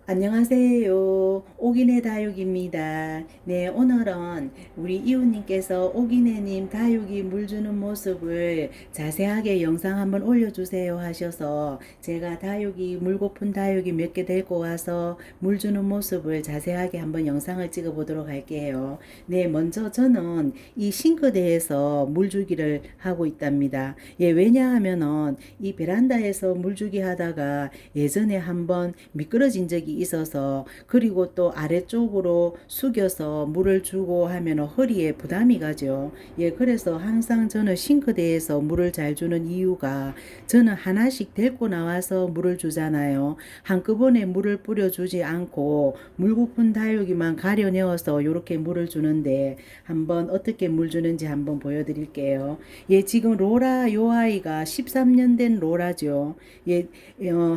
안녕하세요. 오기네 다육입니다. 네, 오늘은 우리 이웃님께서 오기네님 다육이 물 주는 모습을 자세하게 영상 한번 올려주세요 하셔서 제가 다육이 물고픈 다육이 몇 개 데리고 와서 물 주는 모습을 자세하게 한번 영상을 찍어 보도록 할게요. 네, 먼저 저는 이 싱크대에서 물 주기를 하고 있답니다. 예, 왜냐하면은 이 베란다에서 물 주기 하다가 예전에 한번 미끄러진 적이 있어서, 그리고 또 아래쪽으로 숙여서 물을 주고 하면 허리에 부담이 가죠. 예, 그래서 항상 저는 싱크대에서 물을 잘 주는 이유가, 저는 하나씩 데리고 나와서 물을 주잖아요. 한꺼번에 물을 뿌려주지 않고 물고픈 다육이만 가려 내어서 이렇게 물을 주는데, 한번 어떻게 물 주는지 한번 보여드릴게요. 예, 지금 로라 요 아이가 13년 된 로라죠. 예,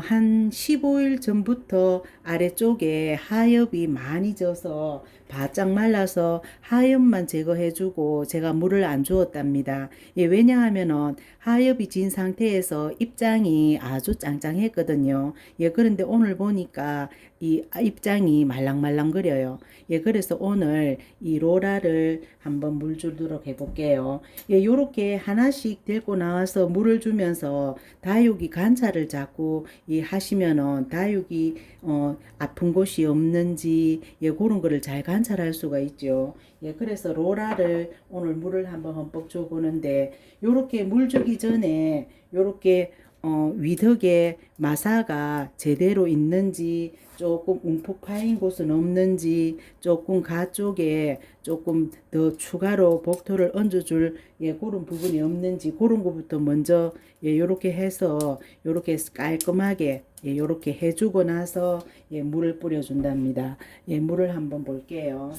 한 15일 전부터 아래쪽에 하엽이 많이 져서 바짝 말라서 하엽만 제거해주고 제가 물을 안 주었답니다. 예, 왜냐하면은 하엽이 진 상태에서 입장이 아주 짱짱했거든요. 예, 그런데 오늘 보니까 이 입장이 말랑말랑거려요. 예, 그래서 오늘 이 로라를 한번 물 주도록 해볼게요. 예, 요렇게 하나씩 데리고 나와서 물을 주면서 다육이 관찰을 자꾸 하시면은 다육이 아픈 곳이 없는지, 예, 그런 거를 잘 관찰할 수가 있죠. 예, 그래서 로라를 오늘 물을 한번 흠뻑 줘보는데, 요렇게 물 주기 전에 요렇게 위덕에 마사가 제대로 있는지, 조금 움푹 파인 곳은 없는지, 조금 가쪽에 조금 더 추가로 복토를 얹어줄, 예, 그런 부분이 없는지, 그런 것부터 먼저, 예, 요렇게 해서 요렇게 깔끔하게, 예, 요렇게 해주고 나서, 예, 물을 뿌려준답니다. 예, 물을 한번 볼게요.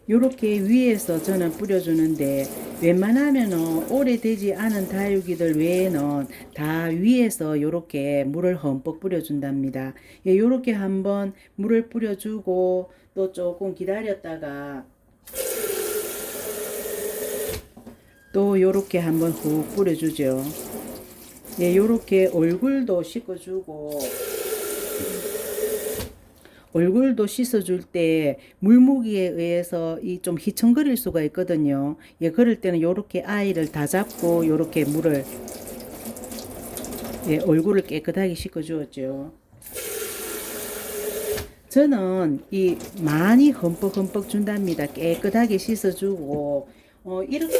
요렇게 위에서 저는 뿌려주는데, 웬만하면은 오래되지 않은 다육이들 외에는 다 위에서 요렇게 물을 흠뻑 뿌려준답니다. 예, 요렇게 한번 물을 뿌려주고 또 조금 기다렸다가 또 요렇게 한번 훅 뿌려주죠. 예, 요렇게 얼굴도 씻어주고, 얼굴도 씻어줄 때 물무기에 의해서 이 좀 휘청거릴 수가 있거든요. 예, 그럴 때는 요렇게 아이를 다 잡고 요렇게 물을, 예, 얼굴을 깨끗하게 씻어주었죠. 저는 이 많이 흠뻑흠뻑 준답니다. 깨끗하게 씻어주고, 이렇게,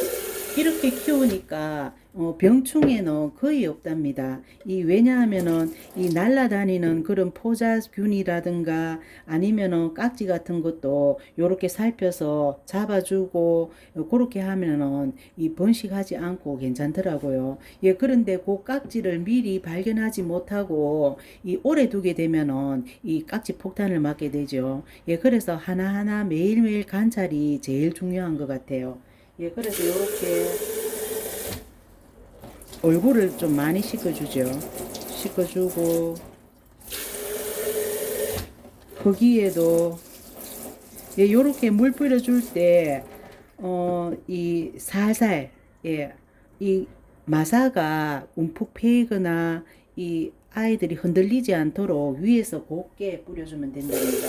이렇게 키우니까, 병충해는 거의 없답니다. 왜냐하면은, 이 날라다니는 그런 포자균이라든가 아니면은 깍지 같은 것도 요렇게 살펴서 잡아주고, 그렇게 하면은 이 번식하지 않고 괜찮더라고요. 예, 그런데 그 깍지를 미리 발견하지 못하고, 오래 두게 되면은 이 깍지 폭탄을 맞게 되죠. 예, 그래서 하나하나 매일매일 관찰이 제일 중요한 것 같아요. 예, 그래서 이렇게 얼굴을 좀 많이 씻어주죠. 씻어주고, 거기에도, 예, 요렇게 물 뿌려줄 때, 이 살살, 예, 이 마사가 움푹 패이거나 이 아이들이 흔들리지 않도록 위에서 곱게 뿌려주면 된답니다.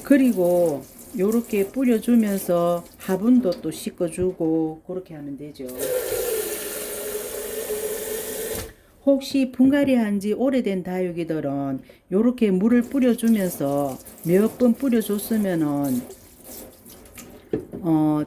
그리고 요렇게 뿌려주면서 화분도 또 씻어주고 그렇게 하면 되죠. 혹시 분갈이 한지 오래된 다육이들은 요렇게 물을 뿌려주면서 몇 번 뿌려줬으면은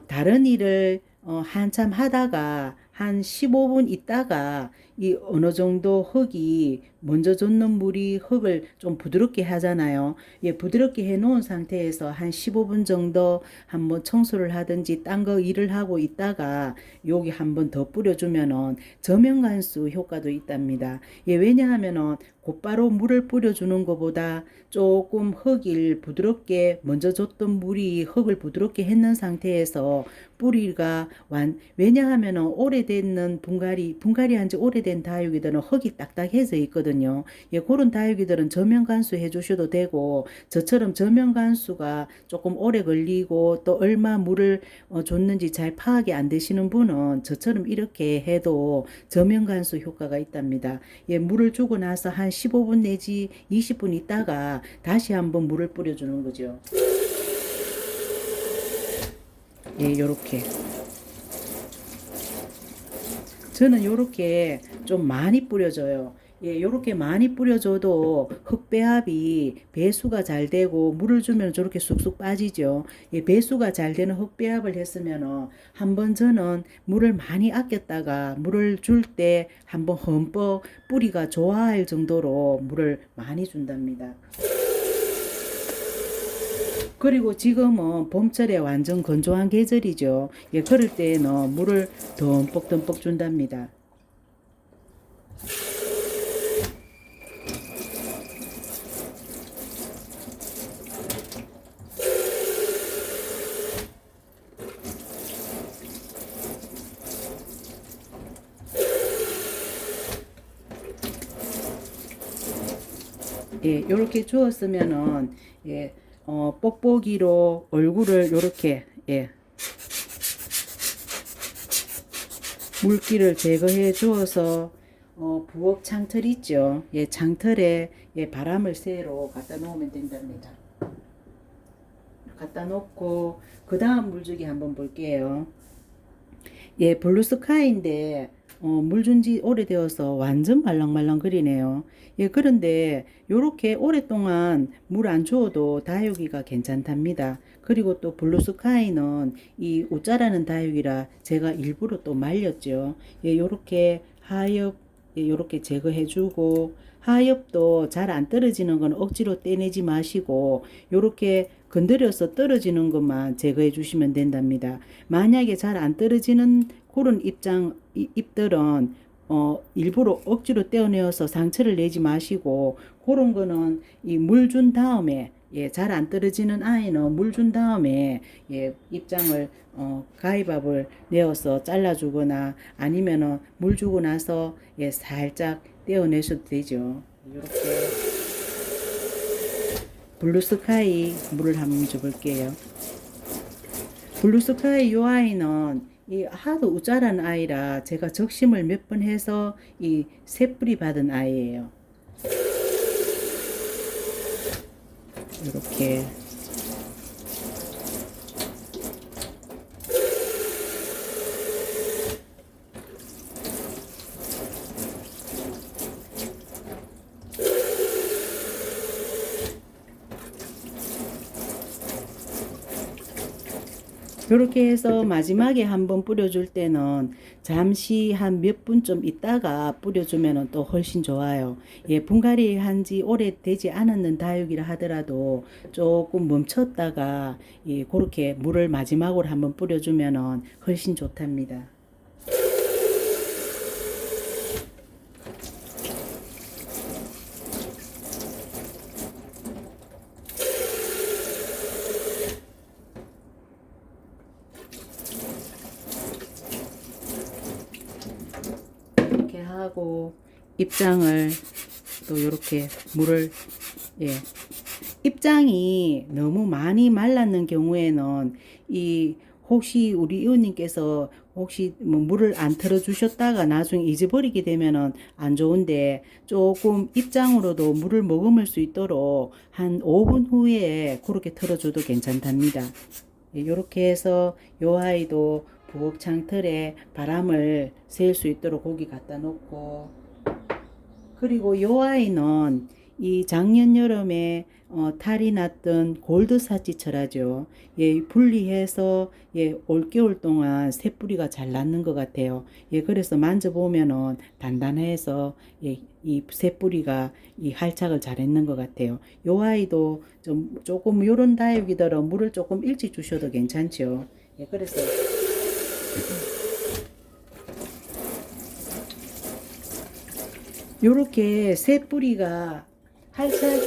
다른 일을 한참 하다가 한 15분 있다가 이 어느 정도 흙이 먼저 젖는 물이 흙을 좀 부드럽게 하잖아요. 예, 부드럽게 해 놓은 상태에서 한 15분 정도 한번 청소를 하든지 딴 거 일을 하고 있다가 여기 한번 더 뿌려주면은 저면간수 효과도 있답니다. 예, 왜냐하면은 곧바로 물을 뿌려주는 것보다 조금 흙을 부드럽게 먼저 줬던 물이 흙을 부드럽게 했는 상태에서 뿌리가 왜냐하면은 오래된 분갈이 한지 오래된 다육이들은 흙이 딱딱해져 있거든요. 있거든요. 예, 그런 다육이들은 저면 간수 해주셔도 되고, 저처럼 저면 간수가 조금 오래 걸리고 또 얼마 물을 줬는지 잘 파악이 안 되시는 분은 저처럼 이렇게 해도 저면 간수 효과가 있답니다. 예, 물을 주고 나서 한 15분 내지 20분 있다가 다시 한번 물을 뿌려주는 거죠. 예, 요렇게. 저는 요렇게 좀 많이 뿌려줘요. 예, 요렇게 많이 뿌려줘도 흙배합이 배수가 잘 되고 물을 주면 저렇게 쑥쑥 빠지죠. 예, 배수가 잘 되는 흙배합을 했으면은 한번 저는 물을 많이 아꼈다가 물을 줄 때 한번 흠뻑 뿌리가 좋아할 정도로 물을 많이 준답니다. 그리고 지금은 봄철에 완전 건조한 계절이죠. 예, 그럴 때는 물을 듬뿍듬뿍 준답니다. 예, 요렇게 주었으면은, 예, 뽁뽁이로 얼굴을 요렇게, 예, 물기를 제거해 주어서, 부엌 창틀 있죠. 예, 창틀에, 예, 바람을 쐬러 갖다 놓으면 된답니다. 갖다 놓고, 그 다음 물주기 한번 볼게요. 예, 블루스카이인데 물 준 지 오래되어서 완전 말랑말랑거리네요. 예, 그런데 요렇게 오랫동안 물 안 줘도 다육이가 괜찮답니다. 그리고 또 블루스카이는 이 웃자라는 다육이라 제가 일부러 또 말렸죠. 예, 요렇게 하엽 예, 요렇게 제거해주고 하엽도 잘 안 떨어지는 건 억지로 떼내지 마시고 요렇게 건드려서 떨어지는 것만 제거해 주시면 된답니다. 만약에 잘 안 떨어지는 그런 잎들은 일부러 억지로 떼어내어서 상처를 내지 마시고 그런 거는 이 물 준 다음에 예, 잘 안 떨어지는 아이는 물 준 다음에 예, 잎장을 가위밥을 내어서 잘라주거나 아니면은 물 주고 나서 예, 살짝 떼어내셔도 되죠. 이렇게 블루스카이 물을 한번 줘볼게요. 블루스카이 요 아이는 이 하도 우짜란 아이라 제가 적심을 몇 번 해서 이 새뿌리 받은 아이예요. 이렇게 이렇게 해서 마지막에 한번 뿌려줄 때는 잠시 한 몇 분 좀 있다가 뿌려주면 또 훨씬 좋아요. 예, 분갈이 한지 오래되지 않았는 다육이라 하더라도 조금 멈췄다가 예, 그렇게 물을 마지막으로 한번 뿌려주면 훨씬 좋답니다. 이렇게 하고 입장을 또 이렇게 물을 예, 입장이 너무 많이 말랐는 경우에는 이 혹시 우리 이웃님께서 혹시 뭐 물을 안 틀어 주셨다가 나중에 잊어버리게 되면은 안 좋은데 조금 입장으로도 물을 머금을 수 있도록 한 5분 후에 그렇게 틀어줘도 괜찮답니다. 예, 이렇게 해서 요 아이도 부엌 창틀에 바람을 쐴 수 있도록 고기 갖다 놓고 그리고 요 아이는 이 작년 여름에 탈이 났던 골드사치 철하죠. 예, 분리해서 예, 올겨울 동안 새뿌리가 잘 났는 것 같아요. 예, 그래서 만져보면은 단단해서 예, 이 새뿌리가 이 활착을 잘했는 것 같아요. 요 아이도 좀 조금 요런 다육이들은 물을 조금 일찍 주셔도 괜찮죠. 예, 그래서 요렇게 새뿌리가 활착이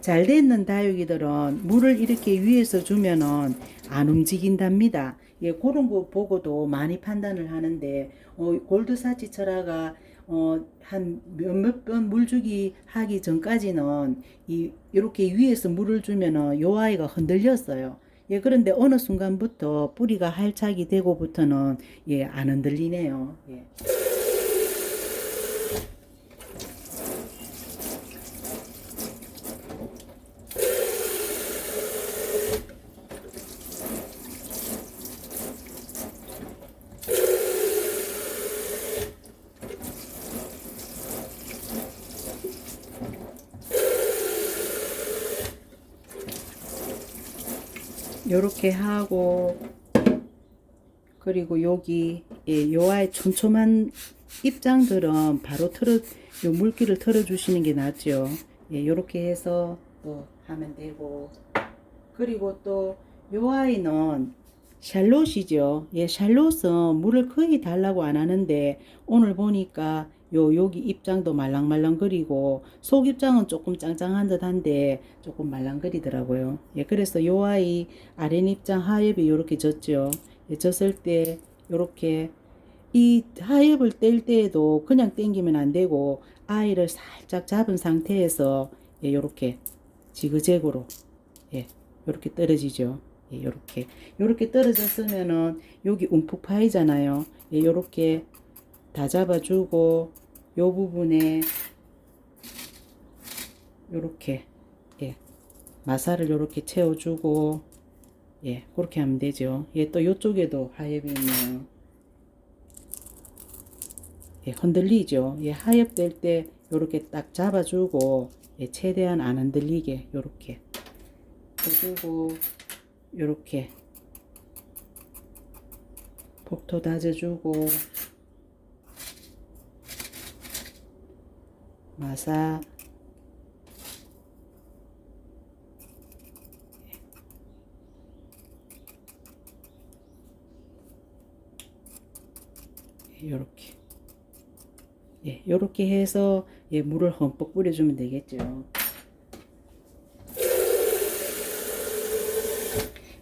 잘 되는 다육이들은 물을 이렇게 위에서 주면은 안 움직인답니다. 예, 그런 거 보고도 많이 판단을 하는데 골드사치 철화가 한 몇몇 번 물주기 하기 전까지는 이렇게 위에서 물을 주면은 요 아이가 흔들렸어요. 예, 그런데 어느 순간부터 뿌리가 활착이 되고부터는 예, 안 흔들리네요. 예. 요렇게 하고 그리고 여기 예, 요 아이 촘촘한 입장들은 바로 요 물기를 털어 주시는 게 낫죠. 예, 요렇게 해서 또 하면 되고 그리고 또 요 아이는 샬롯이죠. 예, 샬롯은 물을 거의 달라고 안 하는데 오늘 보니까 여기 입장도 말랑말랑거리고 속 입장은 조금 짱짱한 듯한데 조금 말랑거리더라고요. 예, 그래서 요 아이 아랫 입장 하엽이 이렇게 졌죠. 예, 졌을 때 요렇게 이 하엽을 뗄 때에도 그냥 당기면 안 되고 아이를 살짝 잡은 상태에서 예, 요렇게 지그재그로 예, 요렇게 떨어지죠. 예, 요렇게 떨어졌으면은 여기 움푹 파이잖아요. 예, 요렇게 다 잡아주고 요 부분에 요렇게 예, 마사를 요렇게 채워주고 예, 그렇게 하면 되죠. 예, 또 요쪽에도 하엽이 있네요. 예, 흔들리죠. 예, 하엽될 때 요렇게 딱 잡아주고 예, 최대한 안 흔들리게 요렇게 해주고 요렇게 폭토 다져주고 마사 요렇게 예, 요렇게 해서 예, 물을 흠뻑 뿌려주면 되겠죠.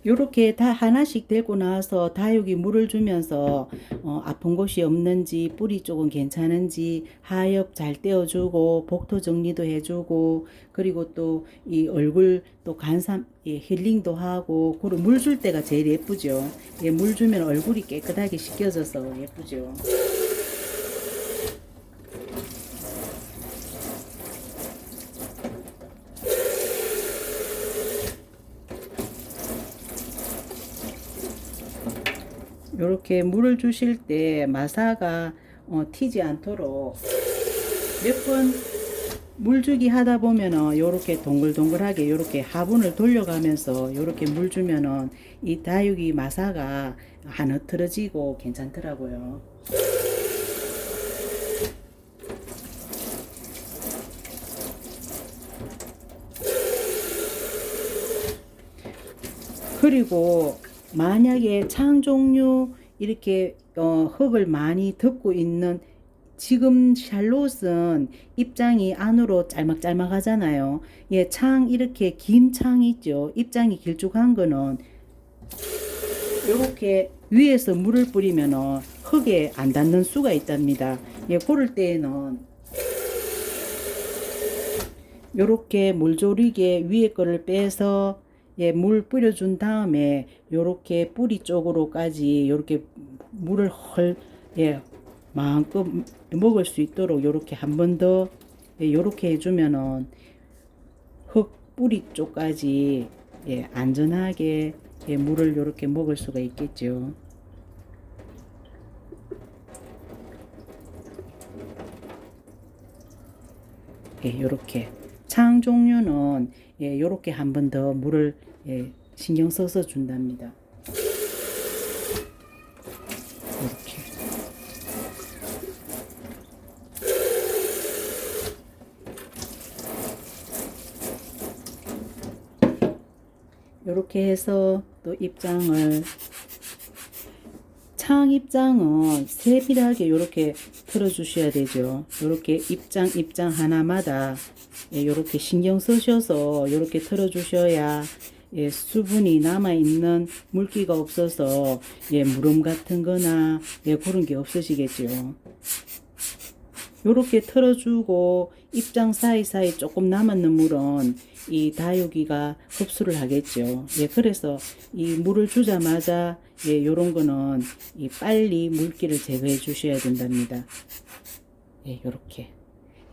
요렇게 다 하나씩 되고 나서 다육이 물을 주면서 아픈 곳이 없는지 뿌리 쪽은 괜찮은지 하엽 잘 떼어주고 복토 정리도 해주고 그리고 또 이 얼굴 또 간삼 예, 힐링도 하고 그리고 물 줄 때가 제일 예쁘죠. 예, 물 주면 얼굴이 깨끗하게 씻겨져서 예쁘죠. 요렇게 물을 주실 때 마사가 튀지 않도록 몇 번 물주기 하다 보면은 요렇게 동글동글하게 요렇게 화분을 돌려가면서 요렇게 물 주면은 이 다육이 마사가 안 흐트러지고 괜찮더라고요. 그리고 만약에 창 종류 이렇게 흙을 많이 덮고 있는 지금 샬롯은 입장이 안으로 짤막짤막하잖아요. 예, 창 이렇게 긴 창 있죠. 입장이 길쭉한 거는 이렇게 위에서 물을 뿌리면은 흙에 안 닿는 수가 있답니다. 예, 그럴 때에는 요렇게 물조리개 위에 거를 빼서 예, 물 뿌려준 다음에 요렇게 뿌리 쪽으로까지 요렇게 물을 예, 마음껏 먹을 수 있도록 요렇게 한 번 더 예, 요렇게 해주면은 흙 뿌리 쪽까지 예, 안전하게 예, 물을 요렇게 먹을 수가 있겠죠. 예, 요렇게 창 종류는 예, 요렇게 한 번 더 물을 예, 신경 써서 준답니다. 이렇게 요렇게 해서 또 입장을 창 입장은 세밀하게 요렇게 틀어 주셔야 되죠. 요렇게 입장 하나마다 예, 요렇게 신경 쓰셔서 요렇게 틀어 주셔야 예, 수분이 남아있는 물기가 없어서 예, 무름 같은 거나 예, 그런 게 없으시겠죠. 요렇게 털어주고 입장 사이사이 조금 남았는 물은 이 다육이가 흡수를 하겠죠. 예, 그래서 이 물을 주자마자 예, 요런 거는 이 빨리 물기를 제거해 주셔야 된답니다. 예, 요렇게.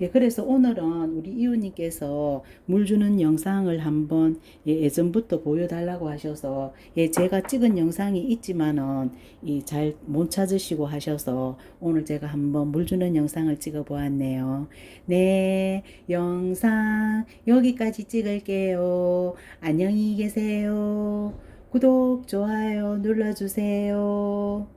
예, 그래서 오늘은 우리 이웃님께서 물 주는 영상을 한번 예, 예전부터 보여달라고 하셔서 예, 제가 찍은 영상이 있지만은 이 잘 못 찾으시고 하셔서 오늘 제가 한번 물 주는 영상을 찍어 보았네요. 네, 영상 여기까지 찍을게요. 안녕히 계세요. 구독, 좋아요 눌러주세요.